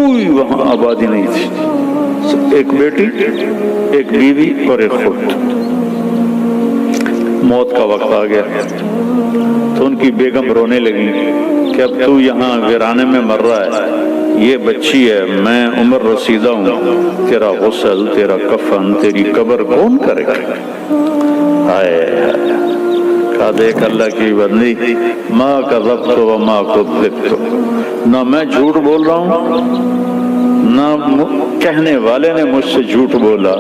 کوئی وہاں آبادی نہیں تھی، ایک بیٹی، ایک بیوی اور ایک خود۔ موت کا وقت آ گیا تو ان کی بیگم رونے لگی کہ اب تو یہاں ویرانے میں مر رہا ہے، یہ بچی ہے، میں عمر رسیدہ ہوں، تیرا غسل، تیرا کفن، تیری قبر کون کرے گا؟ ہائے کہا دیکھ اللہ کی بندی، ما کذبت وما کذبت، نہ میں جھوٹ بول رہا ہوں نہ کہنے والے نے مجھ سے جھوٹ بولا۔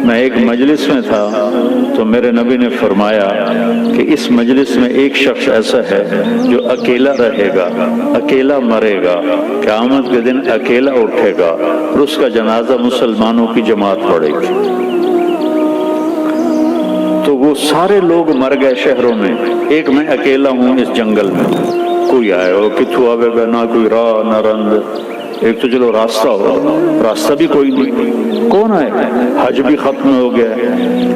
میں ایک مجلس میں تھا تو میرے نبی نے فرمایا کہ اس مجلس میں ایک شخص ایسا ہے جو اکیلا رہے گا، اکیلا مرے گا، قیامت کے دن اکیلا اٹھے گا اور اس کا جنازہ مسلمانوں کی جماعت پڑھے گی۔ تو وہ سارے لوگ مر گئے شہروں میں، ایک میں اکیلا ہوں اس جنگل میں، کوئی آئے ہو کتھو آوے گا، نہ کوئی راہ نہ رند، ایک تو چلو راستہ ہو، راستہ بھی کوئی نہیں، کون آئے؟ حج بھی ختم ہو گیا،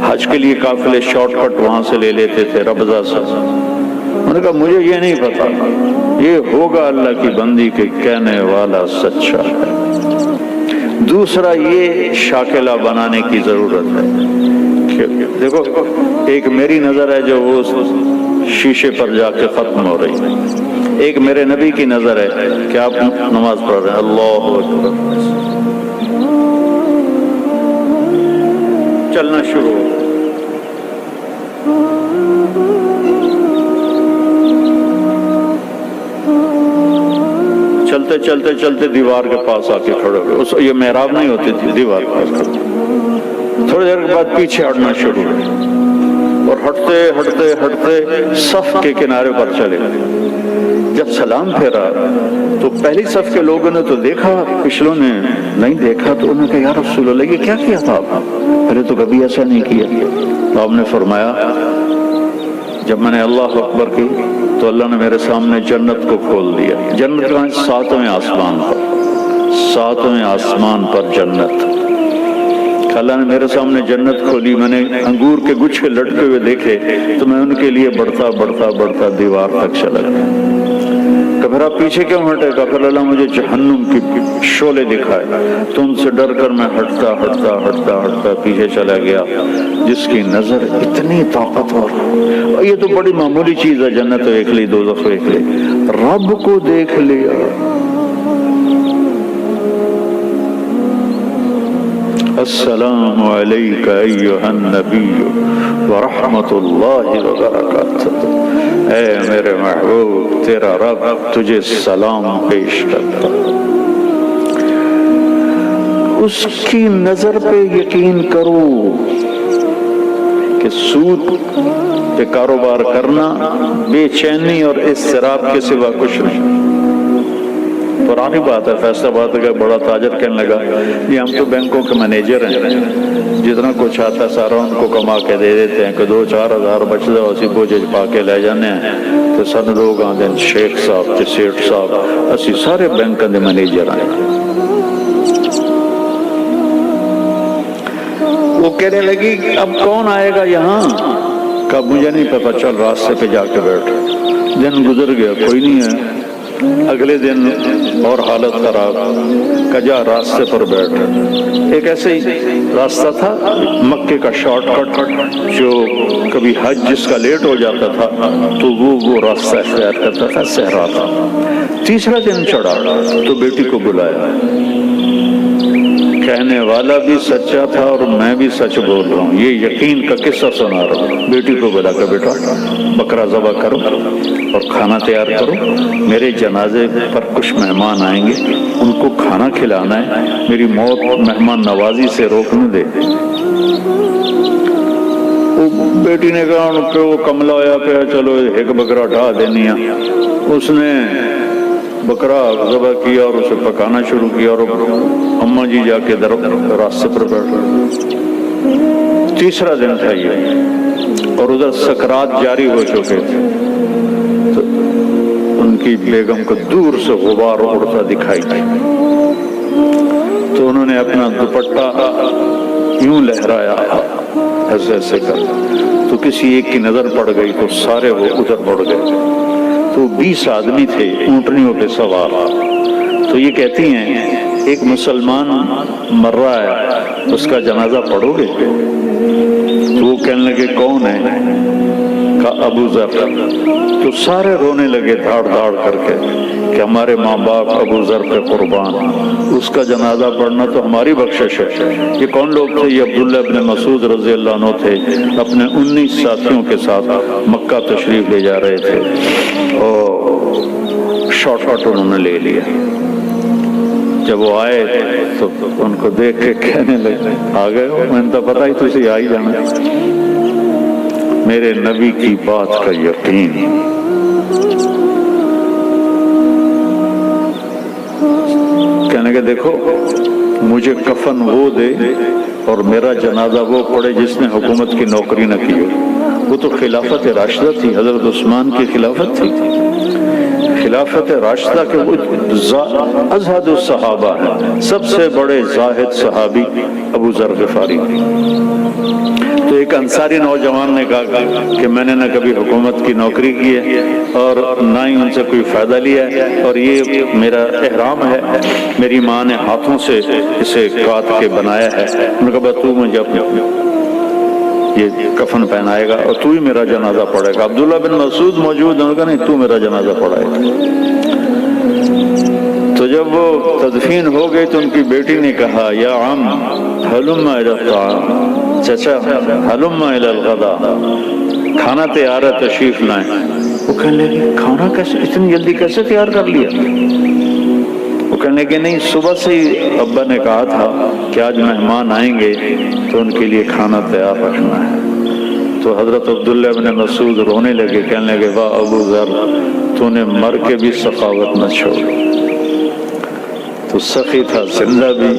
حج کے لیے قافلے شارٹ کٹ وہاں سے لے لیتے تھے ربضہ سے۔ انہوں نے کہا مجھے یہ نہیں پتا، یہ ہوگا اللہ کی بندی کے کہنے والا سچا ہے۔ دوسرا یہ شاکلہ بنانے کی ضرورت ہے کہ دیکھو ایک میری نظر ہے جو وہ شیشے پر جا کے ختم ہو رہی ہے، ایک میرے نبی کی نظر ہے کہ آپ نماز پڑھ رہے ہیں، اللہ اکبر، چلنا شروع ہو، چلتے چلتے چلتے دیوار کے پاس آ کے کھڑے ہو گئے، یہ محراب نہیں ہوتی تھی، دیوار کے پاس کھڑے، تھوڑی دیر کے بعد پیچھے ہٹنا شروع ہو اور ہٹتے ہٹتے ہٹتے صف کے کنارے پر چلے گئے۔ جب سلام پھیرا تو پہلی صف کے لوگوں نے تو دیکھا، پچھلوں نے نہیں دیکھا، تو انہوں نے کہا یا رسول اللہ یہ کیا کیا تھا آپ نے؟ پہلے تو کبھی ایسا نہیں کیا۔ تو آپ نے فرمایا جب میں نے اللہ اکبر کی تو اللہ نے میرے سامنے جنت کو کھول دیا۔ جنت کہاں؟ ساتویں آسمان پر، ساتویں آسمان پر جنت۔ اللہ نے میرے سامنے جنت کھولی، میں نے انگور کے گچھے لٹکے ہوئے دیکھے تو میں ان کے لیے بڑھتا بڑھتا بڑھتا دیوار تک چلا گیا۔ کہ پھر آپ پیچھے کیوں ہٹے گا؟ پھر اللہ مجھے جہنم کی شعلے دکھائے تو ان سے ڈر کر میں ہٹتا ہٹتا ہٹتا ہٹتا پیچھے چلا گیا۔ جس کی نظر اتنی طاقتور، اور یہ تو بڑی معمولی چیز ہے، جنت دیکھ لی، دوزخ دیکھ لی، رب کو دیکھ لیا۔ السلام علیک ایھا النبی ورحمۃ اللہ وبرکاتہ، اے میرے محبوب تیرا رب تجھے سلام پیش کرتا۔ اس کی نظر پہ یقین کرو کہ سود پہ کاروبار کرنا بے چینی اور اضطراب کے سوا کچھ نہیں۔ پرانی بات ہے، فیصلہ بات ہے کہ بڑا تاجر کہنے لگا یہ ہم تو بینکوں کے مینیجر ہیں، جتنا کچھ آتا ہے سارا ان کو کما کے دے دیتے ہیں کہ 2-4 ہزار بچتا ہے اسی بوجھ پا کے لے جانے ہیں، تو سن لوگ آتے ہیں شیخ صاحب تے سیٹھ صاحب اسی سارے بینکوں کے مینیجر ہیں۔ وہ کہنے لگی اب کون آئے گا یہاں؟ کہا مجھے نہیں پتا، چل راستے پہ جا کے بیٹھ۔ دن گزر گیا، کوئی نہیں ہے۔ اگلے دن اور حالت خراب، کجا راستے پر بیٹھ۔ ایک ایسے ہی راستہ تھا مکے کا شارٹ کٹ، جو کبھی حج جس کا لیٹ ہو جاتا تھا تو وہ راستہ اختیار کرتا تھا، صحرا تھا۔ تیسرا دن چڑھا تو بیٹی کو بلایا، کہنے والا بھی سچا تھا اور میں بھی سچ بول رہا ہوں، یہ یقین کا قصہ سنا رہا ہوں۔ بیٹی کو بلا کر بیٹا بکرا ذبح کرو اور کھانا تیار کرو، میرے جنازے پر کچھ مہمان آئیں گے، ان کو کھانا کھلانا ہے، میری موت مہمان نوازی سے روکنے دے۔ بیٹی نے کہا ان پہ وہ کملا ہوا پہ چلو ایک بکرا ڈھا دینی ہے۔ اس نے بکرا ذبح کیا اور اسے پکانا شروع کیا اور اماں جی جا کے راستے پر بیٹھ۔ تیسرا دن تھا یہ اور ادھر سکرات جاری ہو چکے تھے، تو ان کی بیگم کو دور سے غبار اڑتا دکھائی دی، تو انہوں نے اپنا دوپٹہ یوں لہرایا ایسے ایسے کر، تو کسی ایک کی نظر پڑ گئی تو سارے وہ ادھر بڑھ گئے۔ تو 20 آدمی تھے اونٹنیوں پہ سوار۔ تو یہ کہتی ہیں ایک مسلمان مر رہا ہے، اس کا جنازہ پڑھو گے؟ تو وہ کہنے لگے کون ہے؟ کہا ابو ذر۔ تو سارے رونے لگے دھاڑ دھاڑ کر کے کہ ہمارے ماں باپ ابو ذر پہ قربان، اس کا جنازہ پڑھنا تو ہماری بخشش ہے۔ یہ کون لوگ تھے؟ یہ عبداللہ ابن مسعود رضی اللہ عنہ تھے، اپنے 19 ساتھیوں کے ساتھ مکہ تشریف لے جا رہے تھے اور شارٹ کٹ انہوں نے لے لیا۔ جب وہ آئے تو ان کو دیکھ کے کہنے لگے آ گئے ہو؟ میں نے تو پتا ہی تجھے آ ہی جانا، میرے نبی کی بات کا یقین۔ کہنے لگے دیکھو مجھے کفن وہ دے اور میرا جنازہ وہ پڑھے جس نے حکومت کی نوکری نہ کی ہو۔ وہ تو خلافت راشدہ تھی، حضرت عثمان کی خلافت تھی، خلافت راشدہ کے وہ ازہد الصحابہ ہیں، سب سے بڑے زاہد صحابی ابو ذر غفاری۔ تو ایک انصاری نوجوان نے کہا کہ میں نے نہ کبھی حکومت کی نوکری کی ہے اور نہ ہی ان سے کوئی فائدہ لیا ہے، اور یہ میرا احرام ہے، میری ماں نے ہاتھوں سے اسے کاٹ کے بنایا ہے۔ انہوں نے کہا تو مجھے یہ کفن پہنائے گا اور تو ہی میرا جنازہ پڑھے گا۔ عبداللہ بن مسعود موجود، انہوں نے کہا نہیں تو میرا جنازہ پڑھائے گا۔ تو جب وہ تدفین ہو گئی تو ان کی بیٹی نے کہا یا عم ہلم الی الطعام، چچا ہلم الی الغداء، کھانا تیار ہے تشریف لائیں۔ وہ کہنے لگے کھانا کیسے اتنی جلدی کیسے تیار کر لیا؟ وہ کہنے لگے نہیں صبح سے ہی ابا نے کہا تھا کہ آج مہمان آئیں گے تو ان کے لیے کھانا تیار رکھنا ہے۔ تو حضرت عبداللہ بن مسعود رونے لگے، کہنے لگے واہ ابو ذر تو نے مر کے بھی سخاوت نہ چھوڑی۔ تو سخی تھا زندہ بھی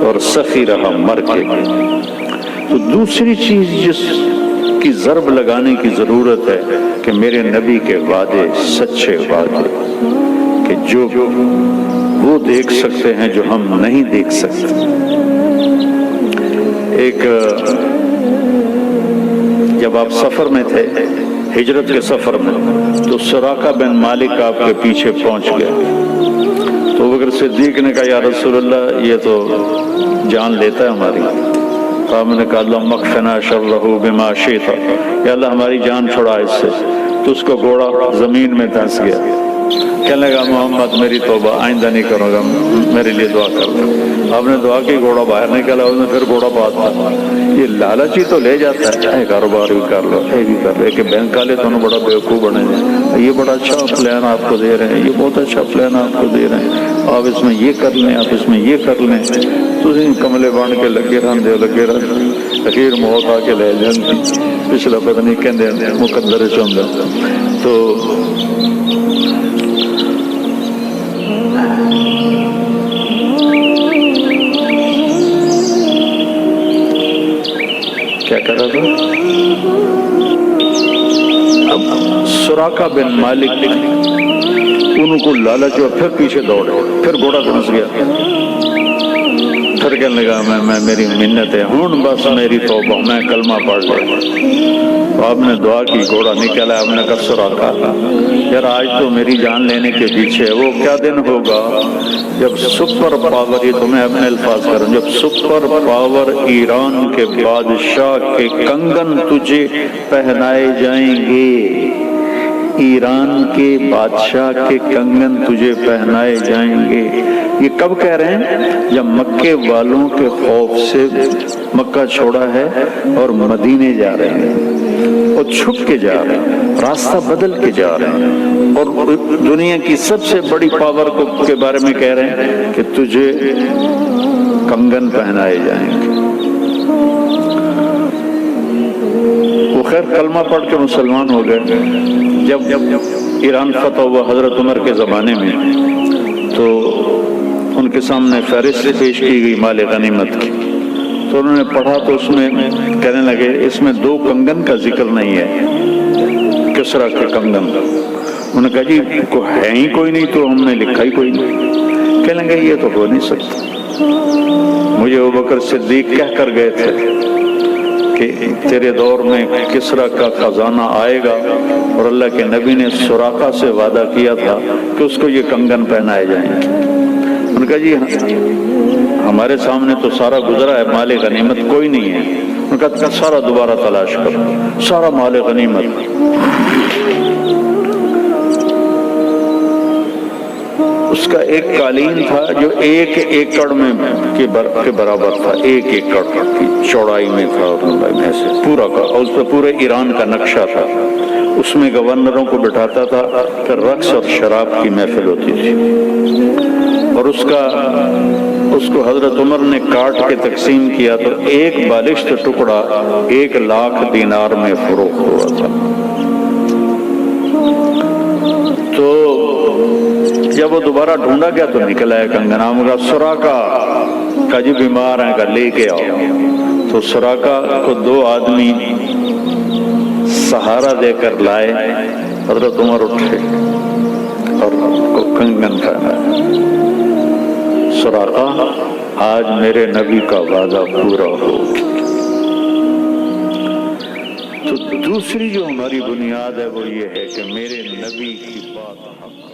اور سخی رہا مر کے بھی۔ تو دوسری چیز جس کی ضرب لگانے کی ضرورت ہے کہ میرے نبی کے وعدے سچے وعدے، کہ جو وہ دیکھ سکتے ہیں جو ہم نہیں دیکھ سکتے۔ ایک جب آپ سفر میں تھے، ہجرت کے سفر میں، تو سراقہ بن مالک آپ کے پیچھے پہنچ گیا۔ تو بکر صدیق نے کہا یا رسول اللہ یہ تو جان لیتا ہے ہماری۔ تو آپ نے کہا اللہم اکفنا شرہ بما شئت، یا اللہ ہماری جان چھڑا اس سے۔ تو اس کو گھوڑا زمین میں دھنس گیا۔ کہنے لگا محمد میری توبہ، آئندہ نہیں کروں گا، میرے لیے دعا کر دو۔ آپ نے دعا کی، گھوڑا باہر نکلا، اس نے پھر گھوڑا بات تھا۔ یہ لالچی تو لے جاتا ہے، کاروبار بھی کر لو، بھی کر لو، کہ بینک والے تو بڑا بیوقوف بنے ہیں، یہ بڑا اچھا پلان آپ کو دے رہے ہیں، یہ بہت اچھا پلان آپ کو دے رہے ہیں، آپ اس میں یہ کر لیں، آپ اس میں یہ کر لیں۔ تو کملے بانٹ کے لگے رہتے لگے رہتے، اخیر موت آ کے لے جاتی، پچھلا پتہ نہیں کہندے مقدر چاہتا۔ تو کیا کر رہا تھا؟ اب سراقہ بن مالک ان کو لالچ ہوا، پھر پیچھے دوڑے، پھر گھوڑا دھنس گیا۔ پھر کہنے لگا میں میری منت ہے ہوں بس میری توبہ، میں کلمہ پڑھ لیا۔ آپ نے دعا کی، گھوڑا نکلا۔ آپ نے کہا سراقہ یار آج تو میری جان لینے کے پیچھے وہ کیا دن ہوگا جب سپر پاور، یہ تمہیں اپنے الفاظ کروں، جب سپر پاور ایران کے بادشاہ کے کنگن تجھے پہنائے جائیں گے، ایران کے بادشاہ کے کنگن تجھے پہنائے جائیں گے۔ یہ کب کہہ رہے ہیں؟ جب مکے والوں کے خوف سے مکہ چھوڑا ہے اور مدینے جا رہے ہیں، اور چھپ کے جا رہے ہیں، راستہ بدل کے جا رہے ہیں، اور دنیا کی سب سے بڑی پاور کے بارے میں کہہ رہے ہیں کہ تجھے کنگن پہنائے جائیں گے۔ وہ خیر کلمہ پڑھ کے مسلمان ہو گئے۔ جب ایران فتح ہوا حضرت عمر کے زمانے میں، تو ان کے سامنے فہرست پیش کی گئی مال غنیمت کی، تو انہوں نے پڑھا تو اس میں کہنے لگے اس میں 2 کنگن کا ذکر نہیں ہے، کسریٰ کے کنگن۔ انہوں نے کہا جی ہے ہی کوئی نہیں تو ہم نے لکھا ہی کوئی نہیں۔ کہنے لگے یہ تو ہو نہیں سکتا، مجھے ابوبکر صدیق کہہ کر گئے تھے کہ تیرے دور میں کسریٰ کا خزانہ آئے گا، اور اللہ کے نبی نے سراقہ سے وعدہ کیا تھا کہ اس کو یہ کنگن پہنائے جائیں گے۔ ان کا جی ہمارے سامنے تو سارا گزرا ہے، مال غنیمت کوئی نہیں ہے۔ ان کا سارا دوبارہ تلاش کرو، سارا مال غنیمت۔ اس کا ایک قالین تھا جو 1 ایکڑ میں کے برابر تھا، 1 ایکڑ کی چوڑائی میں تھا اور لمبائی میں سے پورا کا، اور اس پہ پورے ایران کا نقشہ تھا۔ اس میں گورنروں کو بٹھاتا تھا، پھر رقص اور شراب کی محفل ہوتی تھی، اور اس کو حضرت عمر نے کاٹ کے تقسیم کیا تو 1 بالشت ٹکڑا 1,00,000 دینار میں فروخت ہوا تھا۔ تو جب وہ دوبارہ ڈھونڈا گیا تو نکلا ہے کنگنام کا، سراقہ کا جی بیمار ہیں کا لے کے آؤ۔ تو سراقہ کو 2 آدمی سہارا دے کر لائے، حضرت عمر اٹھے اور کو کنگن پہنا۔ سراقہ آج میرے نبی کا وعدہ پورا ہو۔ تو دوسری جو ہماری بنیاد ہے وہ یہ ہے کہ میرے نبی کی بات